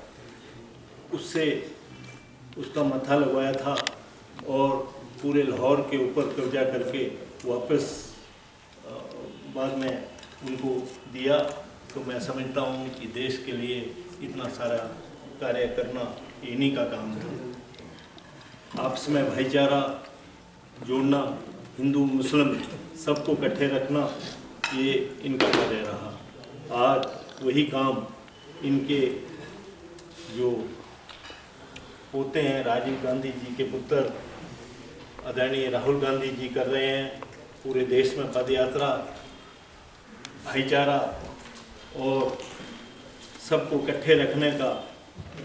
उसका माथा लगवाया था और पूरे लाहौर के ऊपर कब्जा करके वापस बाद में उनको दिया। तो मैं समझता हूँ कि देश के लिए इतना सारा कार्य करना इन्हीं का काम था। आपस में भाईचारा जोड़ना, हिंदू मुस्लिम सबको इकट्ठे रखना, ये इनका कार्य रहा। आज वही काम इनके जो पोते हैं राजीव गांधी जी के पुत्र आदरणीय राहुल गांधी जी कर रहे हैं। पूरे देश में पद यात्रा, भाईचारा और सबको इकट्ठे रखने का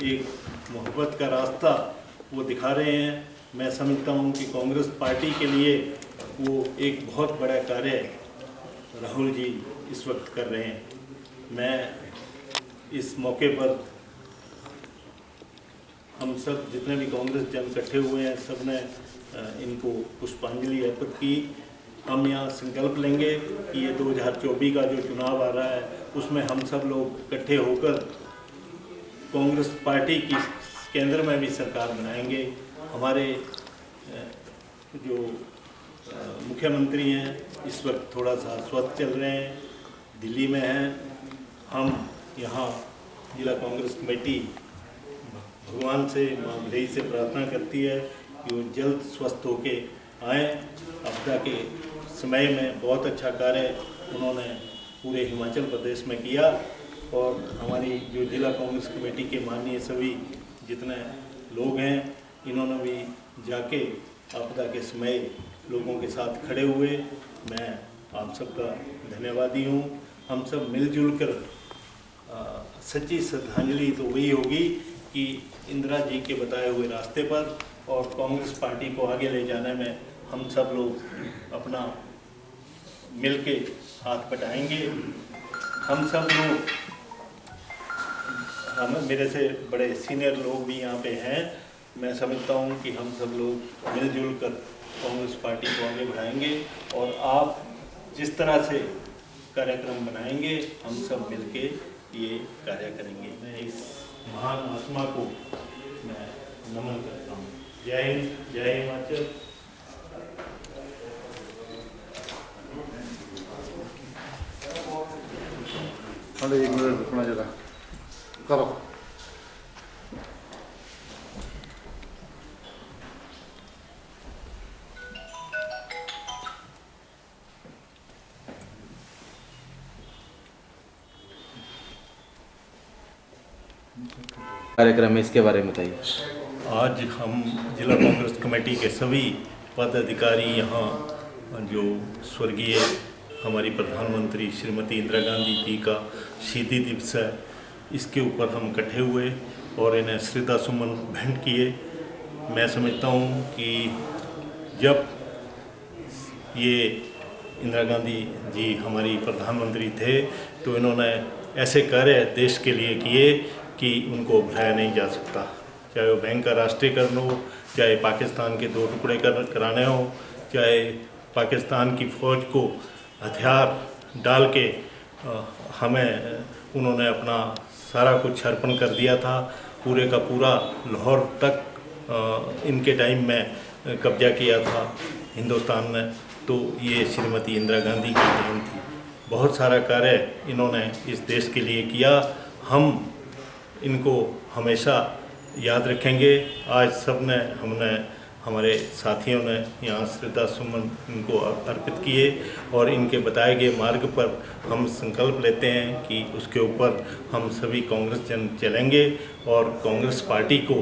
एक मोहब्बत का रास्ता वो दिखा रहे हैं। मैं समझता हूँ कि कांग्रेस पार्टी के लिए वो एक बहुत बड़ा कार्य राहुल जी इस वक्त कर रहे हैं। मैं इस मौके पर हम सब जितने भी कांग्रेस जन इकट्ठे हुए हैं सब ने इनको पुष्पांजलि अर्पित की। हम यहाँ संकल्प लेंगे कि ये 2024 का जो चुनाव आ रहा है उसमें हम सब लोग इकट्ठे होकर कांग्रेस पार्टी की केंद्र में भी सरकार बनाएंगे। हमारे जो मुख्यमंत्री हैं इस वक्त थोड़ा सा अस्वस्थ चल रहे हैं, दिल्ली में हैं। हम यहाँ जिला कांग्रेस कमेटी भगवान से, माँ भलाई से प्रार्थना करती है कि वो जल्द स्वस्थ होके आएँ। आपदा के समय में बहुत अच्छा कार्य उन्होंने पूरे हिमाचल प्रदेश में किया और हमारी जो जिला कांग्रेस कमेटी के माननीय सभी जितने लोग हैं इन्होंने भी जाके आपदा के समय लोगों के साथ खड़े हुए। मैं आप सबका धन्यवादी हूँ। हम सब मिलजुल कर सच्ची श्रद्धांजलि तो वही होगी कि इंदिरा जी के बताए हुए रास्ते पर और कांग्रेस पार्टी को आगे ले जाने में हम सब लोग अपना मिलके हाथ बटाएंगे। हम सब लोग हम मेरे से बड़े सीनियर लोग भी यहाँ पे हैं। मैं समझता हूँ कि हम सब लोग मिलजुल कर कांग्रेस पार्टी को आगे बढ़ाएंगे और आप जिस तरह से कार्यक्रम बनाएंगे हम सब मिलके ये कार्य करेंगे। मैं इस महान आत्मा को मैं नमन करता हूँ। जय हिंद, जय हिमाचल। एक मिनट रुकना जरा करो। कार्यक्रम है, इसके बारे में बताइए। आज हम जिला कांग्रेस कमेटी के सभी पदाधिकारी यहाँ जो स्वर्गीय हमारी प्रधानमंत्री श्रीमती इंदिरा गांधी जी का शहीदी दिवस है, इसके ऊपर हम इकट्ठे हुए और इन्हें श्रद्धा सुमन भेंट किए। मैं समझता हूँ कि जब ये इंदिरा गांधी जी हमारी प्रधानमंत्री थे तो इन्होंने ऐसे कार्य देश के लिए किए कि उनको भुलाया नहीं जा सकता। चाहे वो बैंक का राष्ट्रीयकरण हो, चाहे पाकिस्तान के 2 टुकड़े कराने हो, चाहे पाकिस्तान की फ़ौज को हथियार डाल के हमें उन्होंने अपना सारा कुछ अर्पण कर दिया था। पूरे का पूरा लाहौर तक इनके टाइम में कब्जा किया था हिंदुस्तान ने। तो ये श्रीमती इंदिरा गांधी की देन थी। बहुत सारा कार्य इन्होंने इस देश के लिए किया। हम इनको हमेशा याद रखेंगे। आज हमने हमारे साथियों ने यहाँ श्रद्धा सुमन इनको अर्पित किए और इनके बताए गए मार्ग पर हम संकल्प लेते हैं कि उसके ऊपर हम सभी कांग्रेस जन चलेंगे और कांग्रेस पार्टी को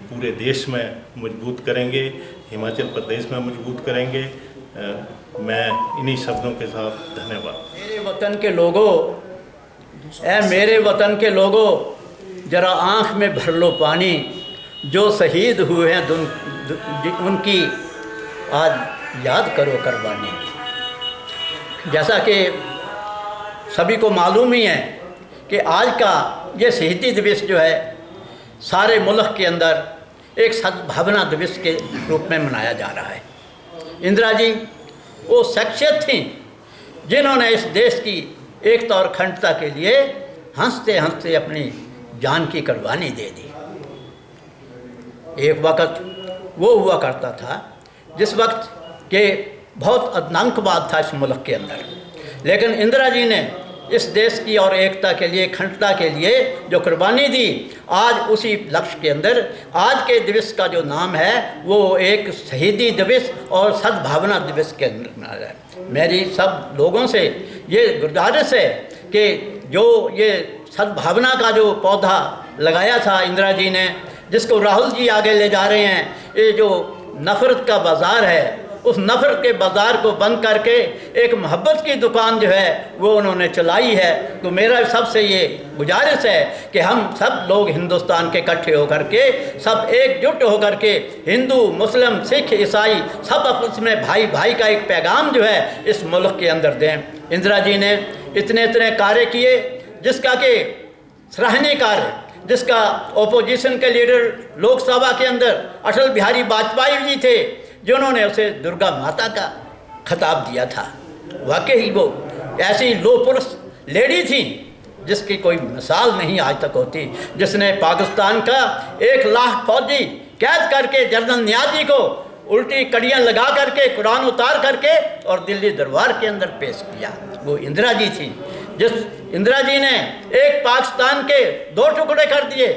पूरे देश में मजबूत करेंगे, हिमाचल प्रदेश में मजबूत करेंगे। मैं इन्हीं शब्दों के साथ धन्यवाद। मेरे वतन के लोगों, मेरे वतन के लोगों, जरा आँख में भर लो पानी। जो शहीद हुए हैं उनकी आज याद करो कुर्बानी। जैसा कि सभी को मालूम ही है कि आज का ये शहीदी दिवस जो है सारे मुल्क के अंदर एक सद्भावना दिवस के रूप में मनाया जा रहा है। इंदिरा जी वो शख्सियत थी जिन्होंने इस देश की एकता और अखंडता के लिए हंसते हंसते अपनी जान की कुर्बानी दे दी। एक वक्त वो हुआ करता था जिस वक्त के बहुत आतंकवाद था इस मुल्क के अंदर, लेकिन इंदिरा जी ने इस देश की और एकता के लिए, अखंडता के लिए जो कुर्बानी दी, आज उसी लक्ष्य के अंदर आज के दिवस का जो नाम है वो एक शहीदी दिवस और सद्भावना दिवस के अंदर है। मेरी सब लोगों से ये गुजारिश है कि जो ये सद्भावना का जो पौधा लगाया था इंदिरा जी ने, जिसको राहुल जी आगे ले जा रहे हैं, ये जो नफ़रत का बाज़ार है उस नफ़रत के बाज़ार को बंद करके एक मोहब्बत की दुकान जो है वो उन्होंने चलाई है। तो मेरा सबसे ये गुजारिश है कि हम सब लोग हिंदुस्तान के इकट्ठे होकर के, सब एकजुट होकर के, हिंदू मुस्लिम सिख ईसाई सब आपस में भाई भाई का एक पैगाम जो है इस मुल्क के अंदर दें। इंदिरा जी ने इतने इतने कार्य किए जिसका कि सराहनीय कार्य, जिसका ओपोजिशन के लीडर लोकसभा के अंदर अटल बिहारी वाजपेयी जी थे जिन्होंने उसे दुर्गा माता का खिताब दिया था। वाकई वो ऐसी लो पुरुष लेडी थी जिसकी कोई मिसाल नहीं आज तक होती, जिसने पाकिस्तान का 1 लाख फौजी कैद करके जनरल नियाजी को उल्टी कड़ियाँ लगा करके, कुरान उतार करके और दिल्ली दरबार के अंदर पेश किया। वो इंदिरा जी थी। जिस इंदिरा जी ने एक पाकिस्तान के 2 टुकड़े कर दिए,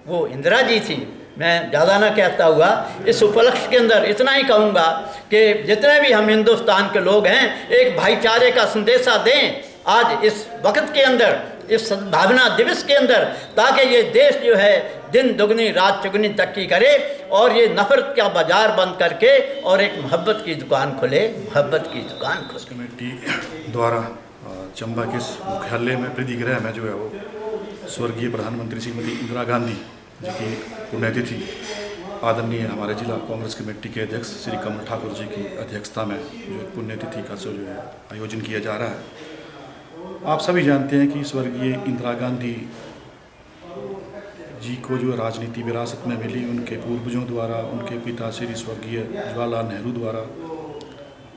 वो इंदिरा जी थी। मैं ज़्यादा ना कहता हुआ इस उपलक्ष्य के अंदर इतना ही कहूँगा कि जितने भी हम हिंदुस्तान के लोग हैं एक भाईचारे का संदेशा दें आज इस वक्त के अंदर, इस सद्भावना दिवस के अंदर, ताकि ये देश जो है दिन दुगनी रात चुगनी तरक्की करे और ये नफरत का बाजार बंद करके और एक मोहब्बत की दुकान खुले, मोहब्बत की दुकान खुले। कमेटी द्वारा चंबा के मुख्यालय में प्रीतिगृह में जो है वो स्वर्गीय प्रधानमंत्री श्रीमती इंदिरा गांधी जी की पुण्यतिथि आदरणीय हमारे जिला कांग्रेस कमेटी के अध्यक्ष श्री कमल ठाकुर जी की अध्यक्षता में जो पुण्यतिथि का जो है आयोजन किया जा रहा है। आप सभी जानते हैं कि स्वर्गीय इंदिरा गांधी जी को जो राजनीति विरासत में मिली उनके पूर्वजों द्वारा, उनके पिता श्री स्वर्गीय जवाहरलाल नेहरू द्वारा,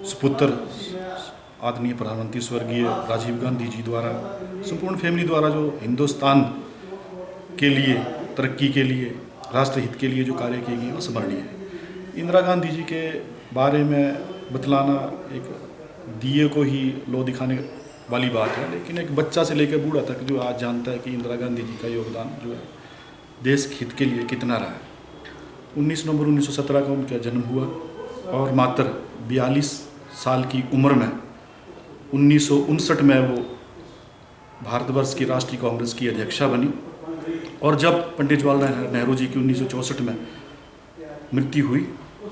सुपुत्र आदरणीय प्रधानमंत्री स्वर्गीय राजीव गांधी जी द्वारा, संपूर्ण फैमिली द्वारा जो हिंदुस्तान के लिए, तरक्की के लिए, राष्ट्रहित के लिए जो कार्य किए गए स्मरणीय है। इंदिरा गांधी जी के बारे में बतलाना एक दिए को ही लो दिखाने वाली बात है, लेकिन एक बच्चा से लेकर बूढ़ा तक जो आज जानता है कि इंदिरा गांधी जी का योगदान जो है देश हित के लिए कितना रहा है। 19 नवंबर 1917 का उनका जन्म हुआ और मात्र 42 साल की उम्र में 1959 में वो भारतवर्ष की राष्ट्रीय कांग्रेस की अध्यक्षा बनी। और जब पंडित जवाहरलाल नेहरू जी की 1964 में मृत्यु हुई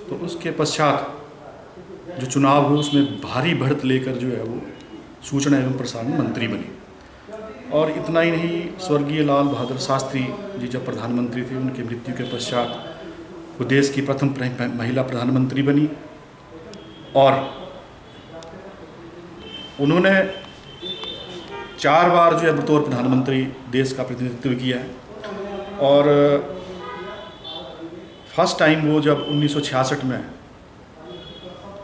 तो उसके पश्चात जो चुनाव हुए उसमें भारी बढ़त लेकर जो है वो सूचना एवं प्रसारण मंत्री बनी। और इतना ही नहीं, स्वर्गीय लाल बहादुर शास्त्री जी जब प्रधानमंत्री थे उनकी मृत्यु के पश्चात वो देश की प्रथम महिला प्रधानमंत्री बनी और उन्होंने 4 बार जो है बतौर प्रधानमंत्री देश का प्रतिनिधित्व किया है। और फर्स्ट टाइम वो जब 1966 में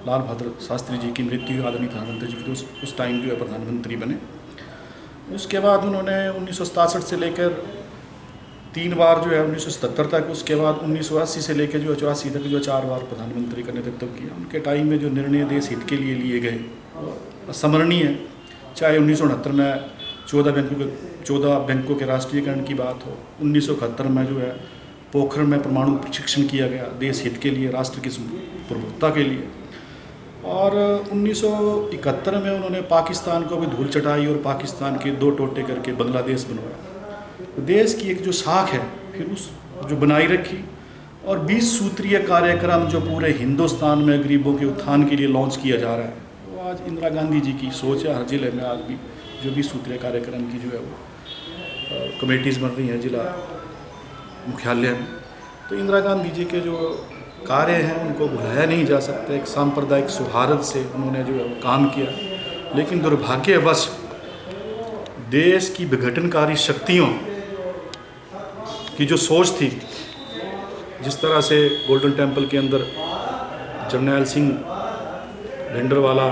लाल बहादुर शास्त्री जी की मृत्यु आदरणीय प्रधानमंत्री जी की, तो उस टाइम जो है प्रधानमंत्री बने। उसके बाद उन्होंने 1967 से लेकर 3 बार जो है 1977 तक, उसके बाद 1980 से लेकर जो 84 तक जो 4 बार प्रधानमंत्री का नेतृत्व किया। उनके टाइम में जो निर्णय देश हित के लिए गए स्मरणीय है। चाहे 1969 में 14 बैंकों के राष्ट्रीयकरण की बात हो, 1971 में जो है पोखरण में परमाणु प्रशिक्षण किया गया देश हित के लिए, राष्ट्र की प्रभुत्ता के लिए। और 1971 में उन्होंने पाकिस्तान को भी धूल चटाई और पाकिस्तान के 2 टोटे करके बांग्लादेश बनवाया। तो देश की एक जो साख है फिर उस जो बनाई रखी। और 20 सूत्रीय कार्यक्रम जो पूरे हिंदुस्तान में गरीबों के उत्थान के लिए लॉन्च किया जा रहा है, वो आज इंदिरा गांधी जी की सोच है। हर जिले में आज भी जो 20 सूत्रीय कार्यक्रम की जो है वो कमेटीज़ बन रही हैं जिला मुख्यालय में। तो इंदिरा गांधी जी के जो कार्य हैं उनको भुलाया नहीं जा सकता। एक सांप्रदायिक सौहार्द से उन्होंने जो है वो काम किया, लेकिन दुर्भाग्यवश देश की विघटनकारी शक्तियों की जो सोच थी, जिस तरह से गोल्डन टेम्पल के अंदर जर्नैल सिंह भिंडरवाला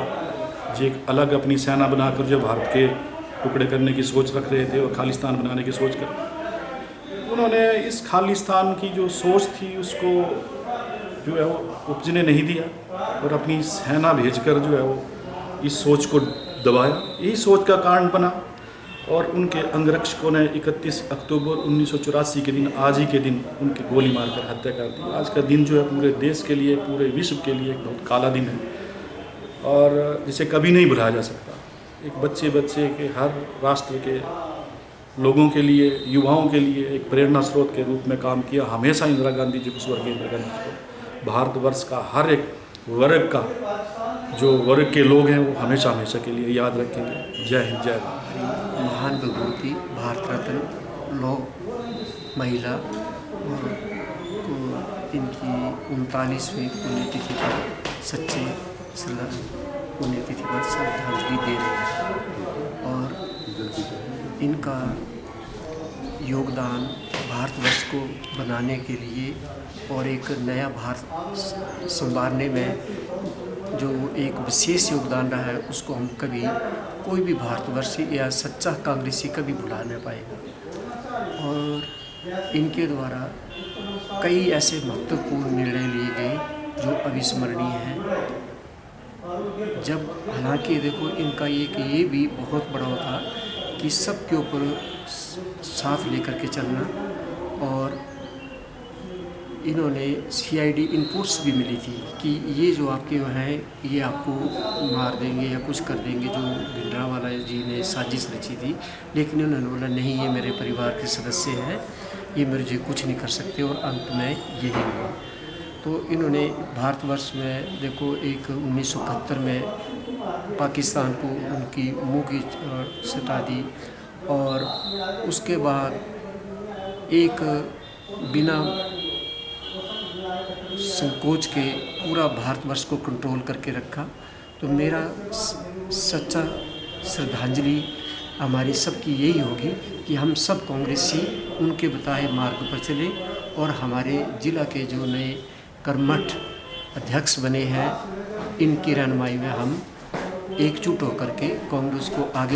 जी एक अलग अपनी सेना बनाकर जो भारत के टुकड़े करने की सोच रख रहे थे और खालिस्तान बनाने की सोच कर, उन्होंने इस खालिस्तान की जो सोच थी उसको जो है वो उपजने नहीं दिया और अपनी सेना भेजकर जो है वो इस सोच को दबाया। यही सोच का कारण बना और उनके अंगरक्षकों ने 31 अक्टूबर 1984 के दिन, आज ही के दिन, उनकी गोली मारकर हत्या कर दी। आज का दिन जो है पूरे देश के लिए, पूरे विश्व के लिए एक बहुत काला दिन है और जिसे कभी नहीं भुलाया जा सकता। एक बच्चे के, हर राष्ट्र के लोगों के लिए, युवाओं के लिए एक प्रेरणा स्रोत के रूप में काम किया। हमेशा इंदिरा गांधी जी को, स्वर्गीय इंदिरा गांधी जी को भारतवर्ष का हर एक वर्ग का, जो वर्ग के लोग हैं वो हमेशा के लिए याद रखेंगे। जय हिंद, जय भारत। महान विभूति, भारत रत्न, लौ महिला और इनकी 39वीं पुण्यतिथि पर सच्ची पुण्यतिथि पर श्रद्धांजलि दे रहे हैं। और इनका योगदान भारतवर्ष को बनाने के लिए और एक नया भारत संवारने में जो एक विशेष योगदान रहा है, उसको हम कभी, कोई भी भारतवर्षी या सच्चा कांग्रेसी कभी भुला नहीं पाएगा। और इनके द्वारा कई ऐसे महत्वपूर्ण निर्णय लिए गए जो अविस्मरणीय हैं। जब हालांकि देखो, इनका ये भी बहुत बड़ा था कि सबके ऊपर साथ लेकर के चलना। और इन्होंने CID इनपुट्स भी मिली थी कि ये जो आपके हैं ये आपको मार देंगे या कुछ कर देंगे, जो भिंडरावाला जी ने साजिश रची थी। लेकिन उन्होंने बोला नहीं, ये मेरे परिवार के सदस्य हैं, ये मुझे कुछ नहीं कर सकते। और अंत में यही हुआ। तो इन्होंने भारतवर्ष में देखो, एक 1971 में पाकिस्तान को उनकी मुँह की सटा दी और उसके बाद एक बिना संकोच के पूरा भारतवर्ष को कंट्रोल करके रखा। तो मेरा सच्चा श्रद्धांजलि हमारी सबकी यही होगी कि हम सब कांग्रेसी उनके बताए मार्ग पर चले और हमारे जिला के जो नए कर्मठ अध्यक्ष बने हैं इनकी रहनुमाई में हम एकजुट होकर के कांग्रेस को आगे